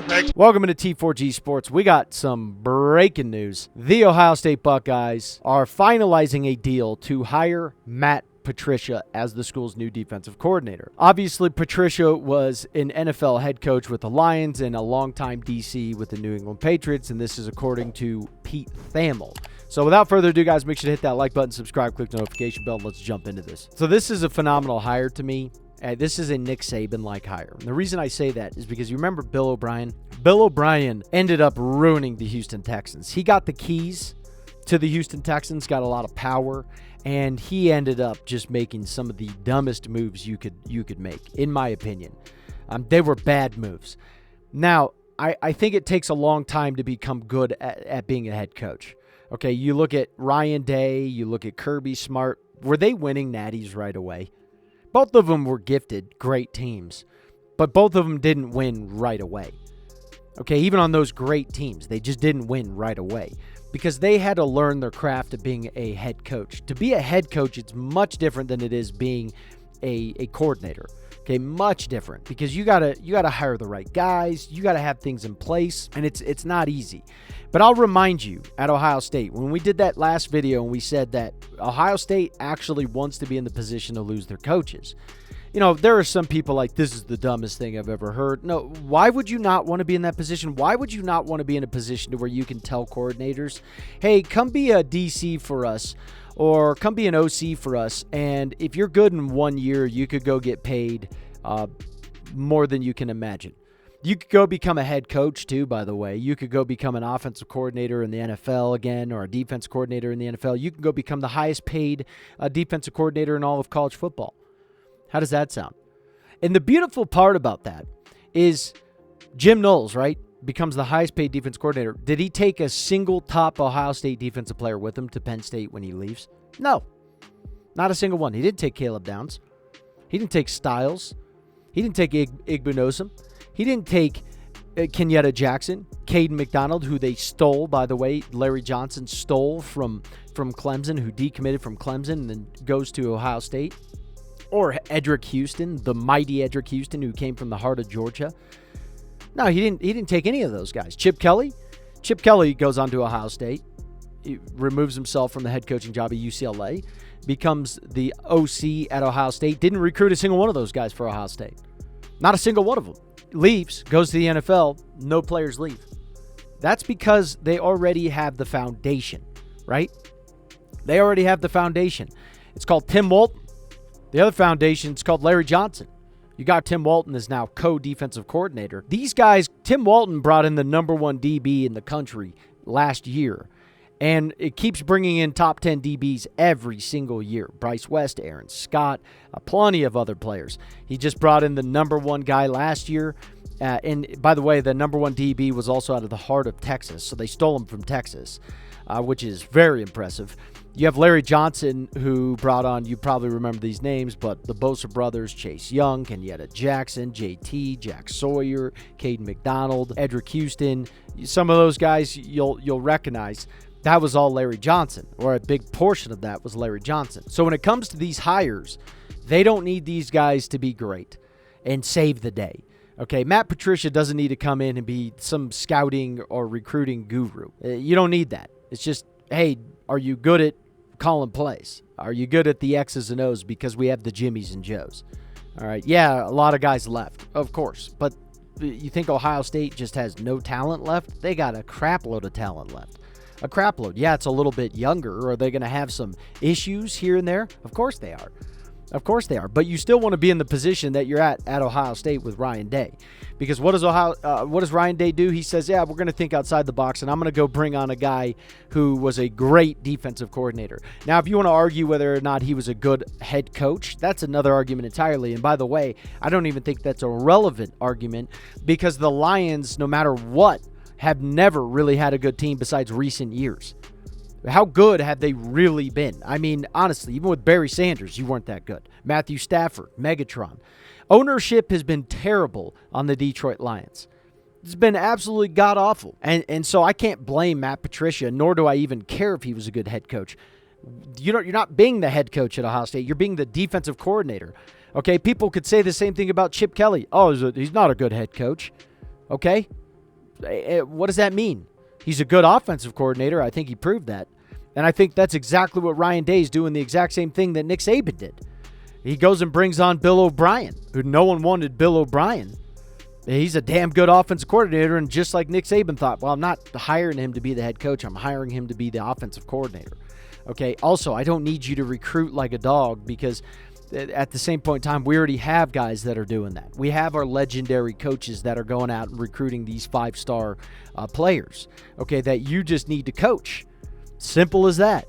next. Welcome to T4G Sports. We got some breaking news. The Ohio State Buckeyes are finalizing a deal to hire Matt Patricia as the school's new defensive coordinator. Obviously, Patricia was an NFL head coach with the Lions and a longtime DC with the New England Patriots, and this is according to Pete Thamel. So without further ado, guys, make sure to hit that like button, subscribe, click the notification bell, and let's jump into this. So this is a phenomenal hire to me. This is a Nick Saban-like hire. And the reason I say that is because you remember Bill O'Brien? Bill O'Brien ended up ruining the Houston Texans. He got the keys to the Houston Texans, got a lot of power, and he ended up just making some of the dumbest moves you could make, in my opinion. They were bad moves. Now, I think it takes a long time to become good at being a head coach. Okay, you look at Ryan Day, you look at Kirby Smart. Were they winning natties right away? Both of them were gifted, great teams, but both of them didn't win right away. Okay, even on those great teams, they just didn't win right away because they had to learn their craft of being a head coach. To be a head coach, it's much different than it is being a coordinator. Okay, much different because you gotta hire the right guys, you gotta have things in place, and it's not easy. But I'll remind you, at Ohio State, when we did that last video and we said that Ohio State actually wants to be in the position to lose their coaches. You know, there are some people like, this is the dumbest thing I've ever heard. No, why would you not want to be in that position? Why would you not want to be in a position to where you can tell coordinators, hey, come be a DC for us or come be an OC for us, and if you're good in 1 year, you could go get paid more than you can imagine. You could go become a head coach too, by the way. You could go become an offensive coordinator in the NFL again, or a defense coordinator in the NFL. You can go become the highest paid defensive coordinator in all of college football. How does that sound? And the beautiful part about that is Jim Knowles, right, becomes the highest paid defense coordinator. Did he take a single top Ohio State defensive player with him to Penn State when he leaves? No, not a single one. He didn't take Caleb Downs. He didn't take Styles. He didn't take Igbenogson. He didn't take Kenyatta Jackson, Caden McDonald, who they stole, by the way. Larry Johnson stole from Clemson, who decommitted from Clemson and then goes to Ohio State. Or Edric Houston, the mighty Edric Houston, who came from the heart of Georgia. No, he didn't take any of those guys. Chip Kelly goes on to Ohio State. He removes himself from the head coaching job at UCLA, becomes the OC at Ohio State. Didn't recruit a single one of those guys for Ohio State. Not a single one of them. Leaves, goes to the NFL, no players leave. That's because they already have the foundation, right? They already have the foundation. It's called Tim Walton. The other foundation is called Larry Johnson. You got Tim Walton as now co-defensive coordinator. These guys, Tim Walton brought in the #1 DB in the country last year. And it keeps bringing in top 10 DBs every single year. Bryce West, Aaron Scott, plenty of other players. He just brought in the #1 guy last year. And by the way, the #1 DB was also out of the heart of Texas. So they stole him from Texas, which is very impressive. You have Larry Johnson, who brought on, you probably remember these names, but the Bosa brothers, Chase Young, Kenyatta Jackson, JT, Jack Sawyer, Caden McDonald, Edric Houston. Some of those guys you'll recognize. That was all Larry Johnson, or a big portion of that was Larry Johnson. So when it comes to these hires, they don't need these guys to be great and save the day. Okay, Matt Patricia doesn't need to come in and be some scouting or recruiting guru. You don't need that. It's just, hey, are you good at calling plays? Are you good at the X's and O's because we have the Jimmies and Joes? All right, yeah, a lot of guys left, of course. But you think Ohio State just has no talent left? They got a crap load of talent left. A crap load. Yeah, it's a little bit younger. Are they going to have some issues here and there? Of course they are. Of course they are. But you still want to be in the position that you're at Ohio State with Ryan Day. Because what does Ryan Day do? He says, yeah, we're going to think outside the box, and I'm going to go bring on a guy who was a great defensive coordinator. Now, if you want to argue whether or not he was a good head coach, that's another argument entirely. And by the way, I don't even think that's a relevant argument because the Lions, no matter what, have never really had a good team besides recent years. How good have they really been? I mean, honestly, even with Barry Sanders, you weren't that good. Matthew Stafford, Megatron. Ownership has been terrible on the Detroit Lions. It's been absolutely god-awful. And so I can't blame Matt Patricia, nor do I even care if he was a good head coach. You're not being the head coach at Ohio State. You're being the defensive coordinator. Okay, people could say the same thing about Chip Kelly. Oh, he's not a good head coach. Okay, What does that mean? He's a good offensive coordinator. I think he proved that. And I think that's exactly what Ryan Day's doing, the exact same thing that Nick Saban did. He goes and brings on Bill O'Brien, who no one wanted Bill O'Brien. He's a damn good offensive coordinator, and just like Nick Saban thought, well, I'm not hiring him to be the head coach. I'm hiring him to be the offensive coordinator. Okay, also, I don't need you to recruit like a dog, because at the same point in time, we already have guys that are doing that. We have our legendary coaches that are going out and recruiting these 5-star players, okay, that you just need to coach. Simple as that.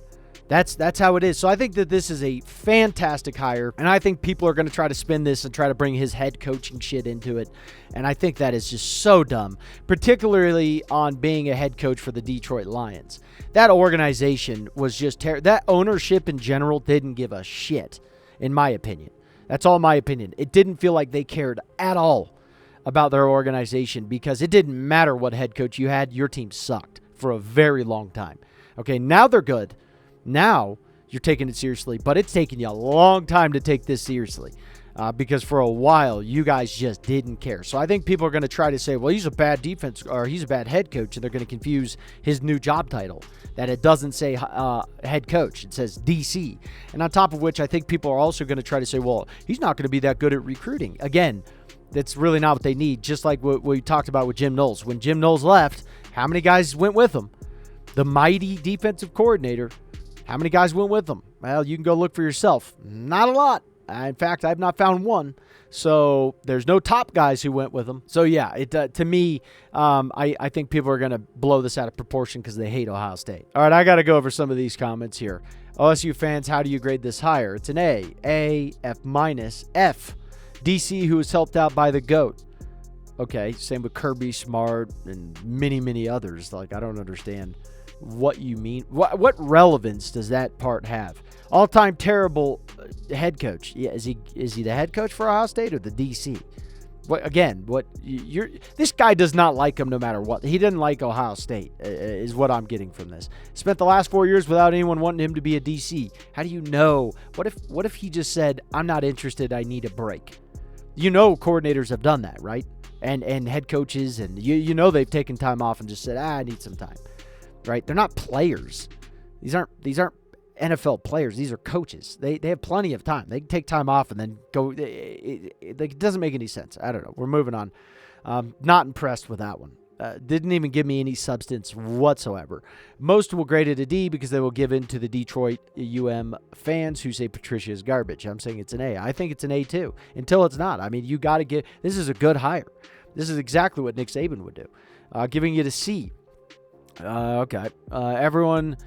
That's how it is. So I think that this is a fantastic hire, and I think people are going to try to spin this and try to bring his head coaching shit into it, and I think that is just so dumb, particularly on being a head coach for the Detroit Lions. That organization was just terrible. That ownership in general didn't give a shit, in my opinion. That's all my opinion. It didn't feel like they cared at all about their organization, because it didn't matter what head coach you had. Your team sucked for a very long time. Okay, now they're good. Now you're taking it seriously, but it's taken you a long time to take this seriously, because for a while you guys just didn't care. So I think people are going to try to say, well, he's a bad defense, or he's a bad head coach, and they're going to confuse his new job title, that it doesn't say head coach, it says DC. And on top of which, I think people are also going to try to say, well, he's not going to be that good at recruiting. Again, that's really not what they need. Just like what we talked about with Jim Knowles. When Jim Knowles left, how many guys went with him? The mighty defensive coordinator. How many guys went with him? Well, you can go look for yourself. Not a lot. In fact, I've not found one. So there's no top guys who went with him. So yeah, to me, I think people are going to blow this out of proportion because they hate Ohio State. All right, I got to go over some of these comments here. OSU fans, how do you grade this hire? It's an A, F minus, F. DC, who was helped out by the GOAT. Okay, same with Kirby Smart and many, many others. Like, I don't understand what you mean. What relevance does that part have? All-time terrible head coach. Yeah, is he the head coach for Ohio State or the DC? This guy does not like him no matter what. He didn't like Ohio State, is what I'm getting from this. Spent the last 4 years without anyone wanting him to be a DC. How do you know? What if he just said, I'm not interested, I need a break? You know, coordinators have done that, right? And head coaches, and you know they've taken time off and just said, I need some time. Right? They're not players. These aren't NFL players. These are coaches. They have plenty of time. They can take time off and then go. It doesn't make any sense. I don't know. We're moving on. Not impressed with that one. Didn't even give me any substance whatsoever. Most will grade it a D because they will give in to the Detroit fans who say Patricia is garbage. I'm saying it's an A. I think it's an A too, until it's not. I mean, you got to get. This is a good hire. This is exactly what Nick Saban would do. Giving it a C. Okay. Everyone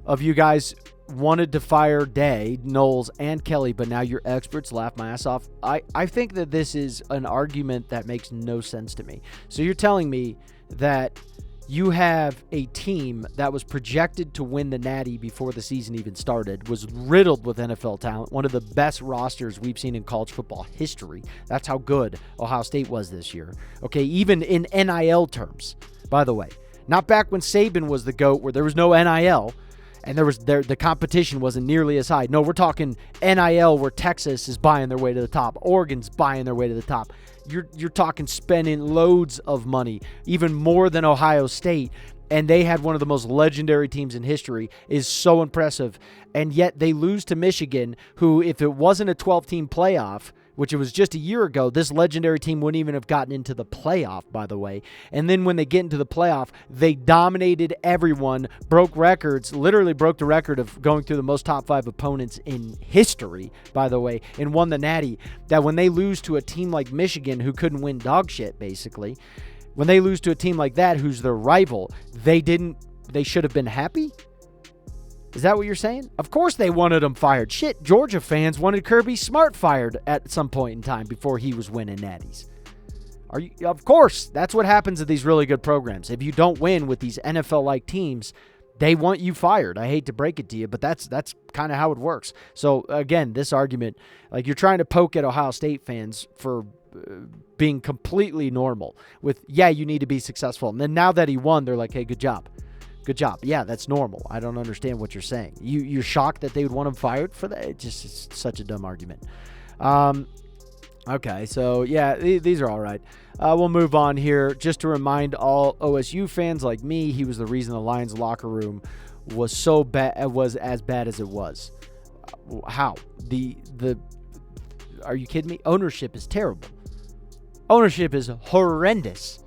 of you guys wanted to fire Day, Knowles, and Kelly, but now you're experts. Laugh my ass off. I think that this is an argument that makes no sense to me. So you're telling me that you have a team that was projected to win the Natty before the season even started, was riddled with NFL talent, one of the best rosters we've seen in college football history. That's how good Ohio State was this year. Okay, even in NIL terms, by the way. Not back when Saban was the GOAT, where there was no NIL, and the competition wasn't nearly as high. No, we're talking NIL, where Texas is buying their way to the top, Oregon's buying their way to the top. You're talking spending loads of money, even more than Ohio State, and they had one of the most legendary teams in history. Is so impressive, and yet they lose to Michigan, who, if it wasn't a 12-team playoff, which it was just a year ago, this legendary team wouldn't even have gotten into the playoff, by the way. And then when they get into the playoff, they dominated everyone, broke records, literally broke the record of going through the most top 5 opponents in history, by the way, and won the Natty. That when they lose to a team like Michigan, who couldn't win dog shit, basically, when they lose to a team like that, who's their rival, they should have been happy? Is that what you're saying? Of course they wanted him fired. Shit, Georgia fans wanted Kirby Smart fired at some point in time before he was winning natties. Of course, that's what happens at these really good programs. If you don't win with these NFL-like teams, they want you fired. I hate to break it to you, but that's kind of how it works. So, again, this argument, like, you're trying to poke at Ohio State fans for being completely normal with, yeah, you need to be successful. And then now that he won, they're like, hey, good job. Good job. Yeah, that's normal. I don't understand what you're saying. You're shocked that they would want him fired for that? It's such a dumb argument. Okay, so yeah, these are all right. We'll move on here. Just to remind all OSU fans like me, he was the reason the Lions locker room was so bad, was as bad as it was. How? Are you kidding me? Ownership is terrible. Ownership is horrendous.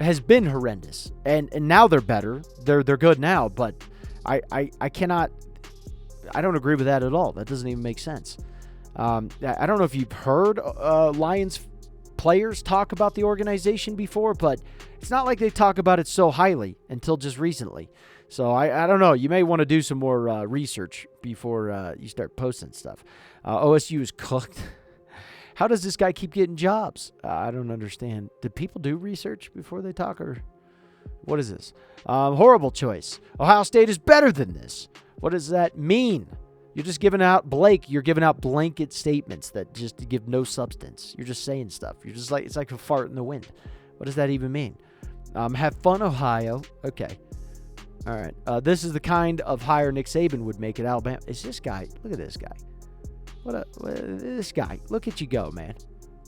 Has been horrendous, and now they're better. They're good now, but I cannot. I don't agree with that at all. That doesn't even make sense. I don't know if you've heard Lions players talk about the organization before, but it's not like they talk about it so highly until just recently. So I don't know. You may want to do some more research before you start posting stuff. OSU is cooked. How does this guy keep getting jobs? I don't understand. Did people do research before they talk, or what is this? Horrible choice. Ohio State is better than this. What does that mean? You're just giving out you're giving out blanket statements that just give no substance. You're just saying stuff. You're just like, it's like a fart in the wind. What does that even mean? Have fun, Ohio. Okay. All right. This is the kind of hire Nick Saban would make at Alabama. It's this guy. Look at this guy. This guy. Look at you go, man.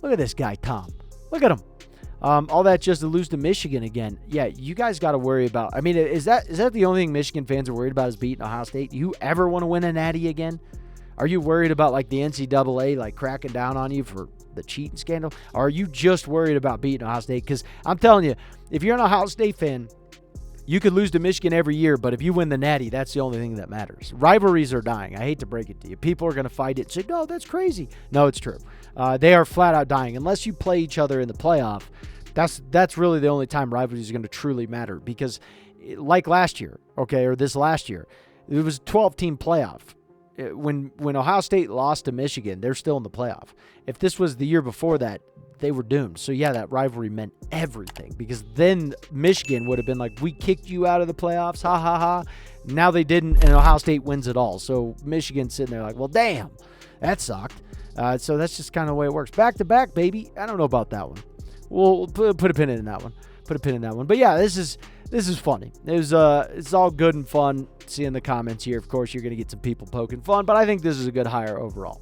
Look at this guy, Tom. Look at him. All that just to lose to Michigan again. Yeah, you guys got to worry about. I mean, is that the only thing Michigan fans are worried about is beating Ohio State? Do you ever want to win a natty again? Are you worried about like the NCAA like cracking down on you for the cheating scandal? Or are you just worried about beating Ohio State? Because I'm telling you, if you're an Ohio State fan, you could lose to Michigan every year, but if you win the natty, that's the only thing that matters. Rivalries are dying. I hate to break it to you. People are going to fight it and say, no, that's crazy. No, it's true. They are flat out dying. Unless you play each other in the playoff, that's really the only time rivalries are going to truly matter. Because like last year, okay, or this last year, it was a 12-team playoff. When Ohio State lost to Michigan, they're still in the playoff. If this was the year before that, they were doomed. So, yeah, that rivalry meant everything, because then Michigan would have been like, we kicked you out of the playoffs, ha, ha, ha. Now they didn't, and Ohio State wins it all. So Michigan's sitting there like, well, damn, that sucked. So that's just kind of the way it works. Back-to-back, baby. I don't know about that one. We'll put a pin in that one. But, yeah, this is funny. It's all good and fun seeing the comments here. Of course, you're going to get some people poking fun, but I think this is a good hire overall.